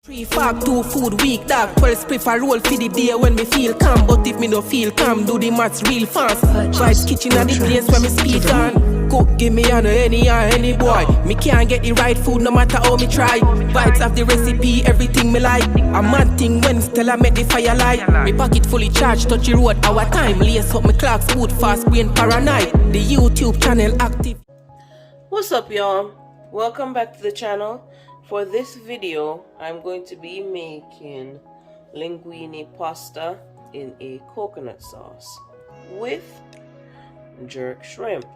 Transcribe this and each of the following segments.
3 fag 2 food week dog 12 spliff a roll for the day when me feel calm. But if me no feel calm, do the maths real fast. Vibes kitchen at the place where me speak on. Cook give me on any boy. Me can't get the right food no matter how me try. Vibes of the recipe, everything me like. A mad thing when still I make the fire light. Me pocket fully charged, touch the road our time. Lace up my clocks, food fast, brain paranoid. The YouTube channel active. What's up y'all? Welcome back to the channel. For this video, I'm going to be making linguine pasta in a coconut sauce with jerk shrimp.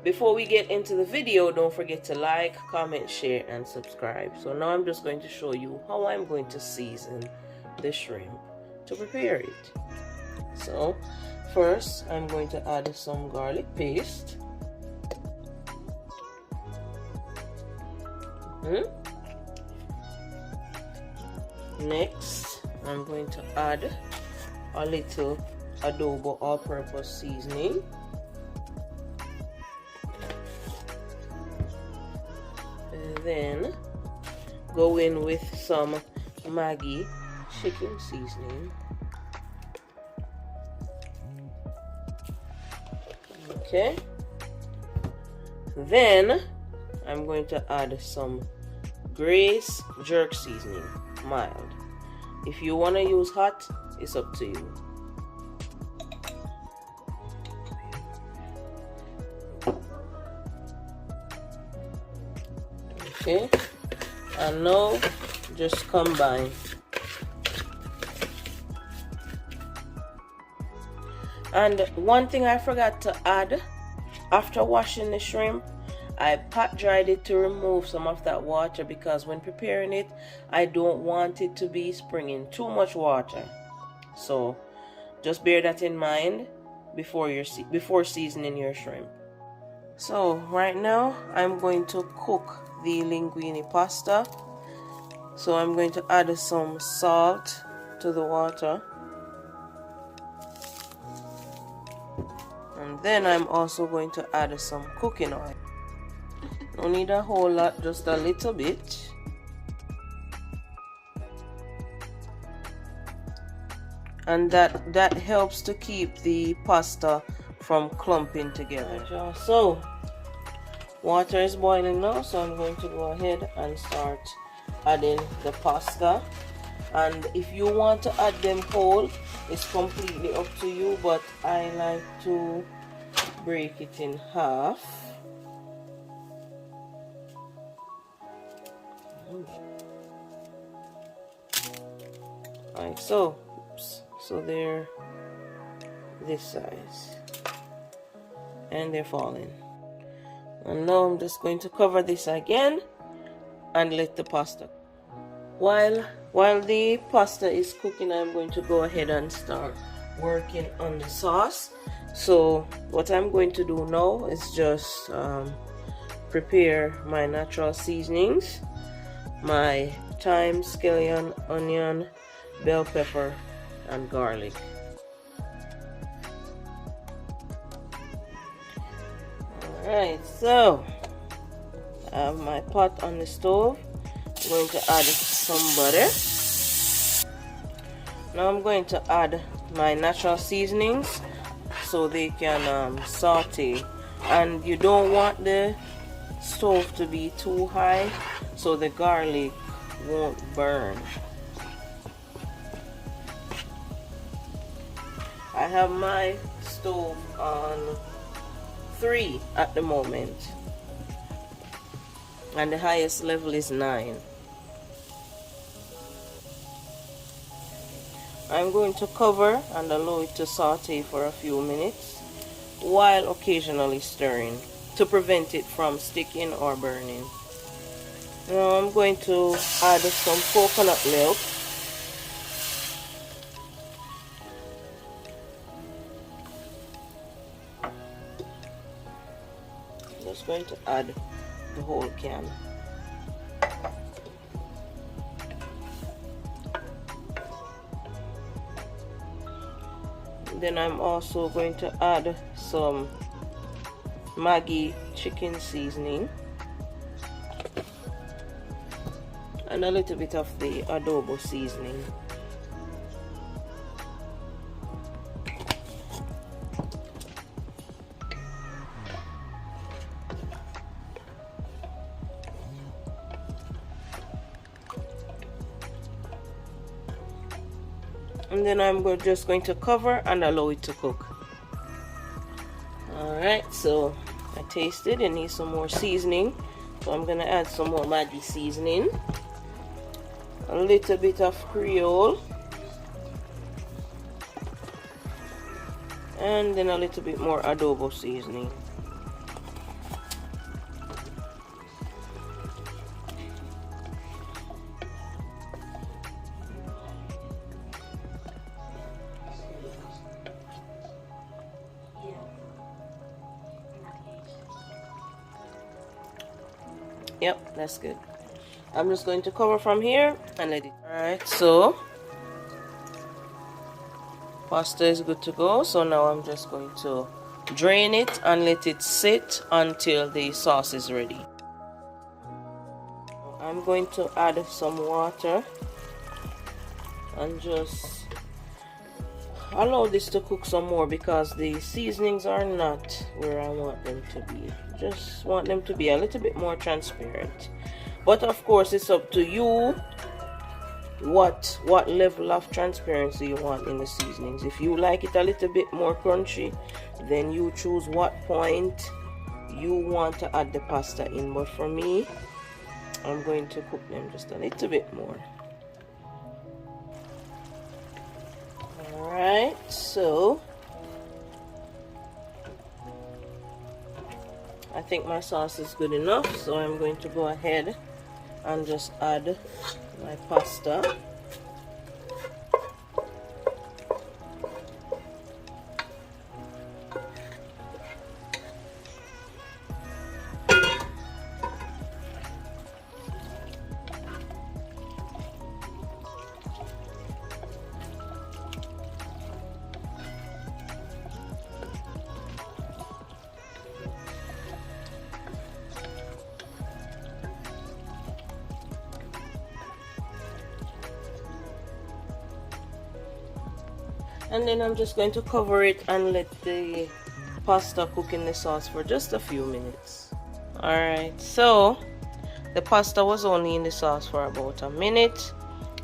Before we get into the video, don't forget to like, comment, share, and subscribe. So now I'm just going to show you how I'm going to season the shrimp to prepare it. So first, I'm going to add some garlic paste. Next, I'm going to add a little adobo all-purpose seasoning. And then go in with some Maggi chicken seasoning. Okay. Then I'm going to add some Grace jerk seasoning, mild. If you want to use hot, it's up to you. Okay, and now just combine. And one thing I forgot to add, after washing the shrimp, I pat dried it to remove some of that water, because when preparing it, I don't want it to be springing too much water. So just bear that in mind before seasoning your shrimp. So right now I'm going to cook the linguine pasta. So I'm going to add some salt to the water. And then I'm also going to add some cooking oil. No need a whole lot, just a little bit. And that helps to keep the pasta from clumping together. Right, so water is boiling now, so I'm going to go ahead and start adding the pasta. And if you want to add them whole, it's completely up to you, but I like to break it in half. Like so. Oops. So they're this size and they're falling. And now I'm just going to cover this again and let the pasta. While the pasta is cooking, I'm going to go ahead and start working on the sauce. So what I'm going to do now is just prepare my natural seasonings, my thyme, scallion, onion, bell pepper, and garlic. Alright, so I have my pot on the stove. I'm going to add some butter. Now I'm going to add my natural seasonings so they can saute. And you don't want the stove to be too high so the garlic won't burn. I have my stove on 3 at the moment, and the highest level is 9. I'm going to cover and allow it to saute for a few minutes while occasionally stirring to prevent it from sticking or burning. Now I'm going to add some coconut milk. I'm just going to add the whole can. Then I'm also going to add some Maggi chicken seasoning. and a little bit of the adobo seasoning. And then I'm just going to cover and allow it to cook. Alright, so I tasted it needs some more seasoning. So I'm going to add some more Maggi seasoning. A little bit of Creole. And then a little bit more adobo seasoning. Yep, that's good. I'm just going to cover from here and let it. Alright, so pasta is good to go. So now I'm just going to drain it and let it sit until the sauce is ready. I'm going to add some water and just allow this to cook some more because the seasonings are not where I want them to be. Just want them to be a little bit more transparent. But of course it's up to you what level of transparency you want in the seasonings. If you like it a little bit more crunchy, then you choose what point you want to add the pasta in. But for me, I'm going to cook them just a little bit more. Alright, so I think my sauce is good enough, so I'm going to go ahead and just add my pasta. And then I'm just going to cover it and let the pasta cook in the sauce for just a few minutes. Alright, so the pasta was only in the sauce for about a minute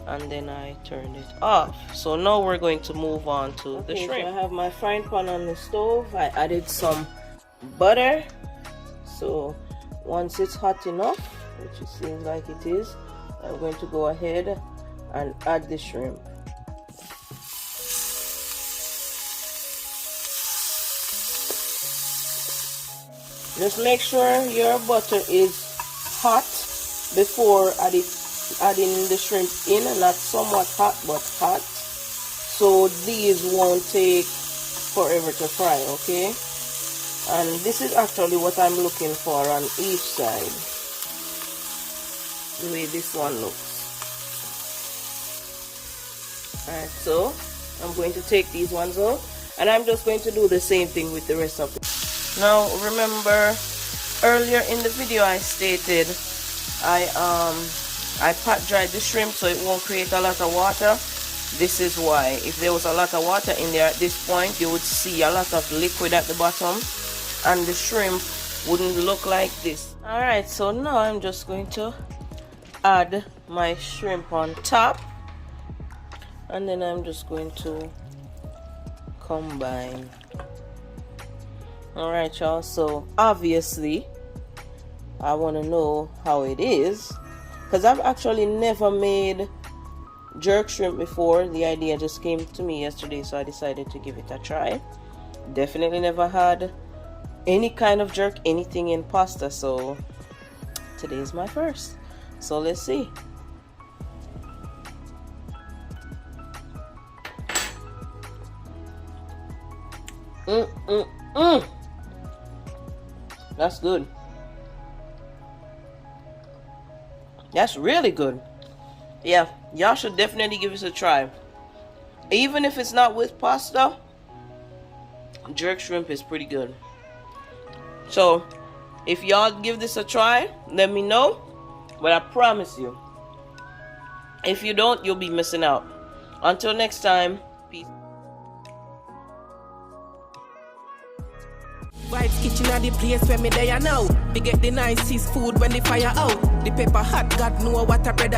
and then I turned it off. So now we're going to move on to the shrimp. So I have my frying pan on the stove. I added some butter. So once it's hot enough, which it seems like it is, I'm going to go ahead and add the shrimp. Just make sure your butter is hot before adding the shrimp in, not somewhat hot but hot, so these won't take forever to fry, okay? And this is actually what I'm looking for on each side, the way this one looks. Alright, so I'm going to take these ones out and I'm just going to do the same thing with the rest of it. Now remember earlier in the video I stated I pat dried the shrimp so it won't create a lot of water. This is why. If there was a lot of water in there at this point, you would see a lot of liquid at the bottom and the shrimp wouldn't look like this. Alright, so now I'm just going to add my shrimp on top and then I'm just going to combine. Alright y'all, so obviously I want to know how it is because I've actually never made jerk shrimp before. The idea just came to me yesterday, so I decided to give it a try. Definitely never had any kind of jerk anything in pasta, so today is my first. So let's see. That's good. That's really good. Yeah, y'all should definitely give this a try. Even if it's not with pasta, jerk shrimp is pretty good. So if y'all give this a try, let me know. But I promise you, If you don't, you'll be missing out. Until next time, peace. Vibes kitchen are the place where me there now. We get the nicest food when the fire out. The pepper hot, God know what a bread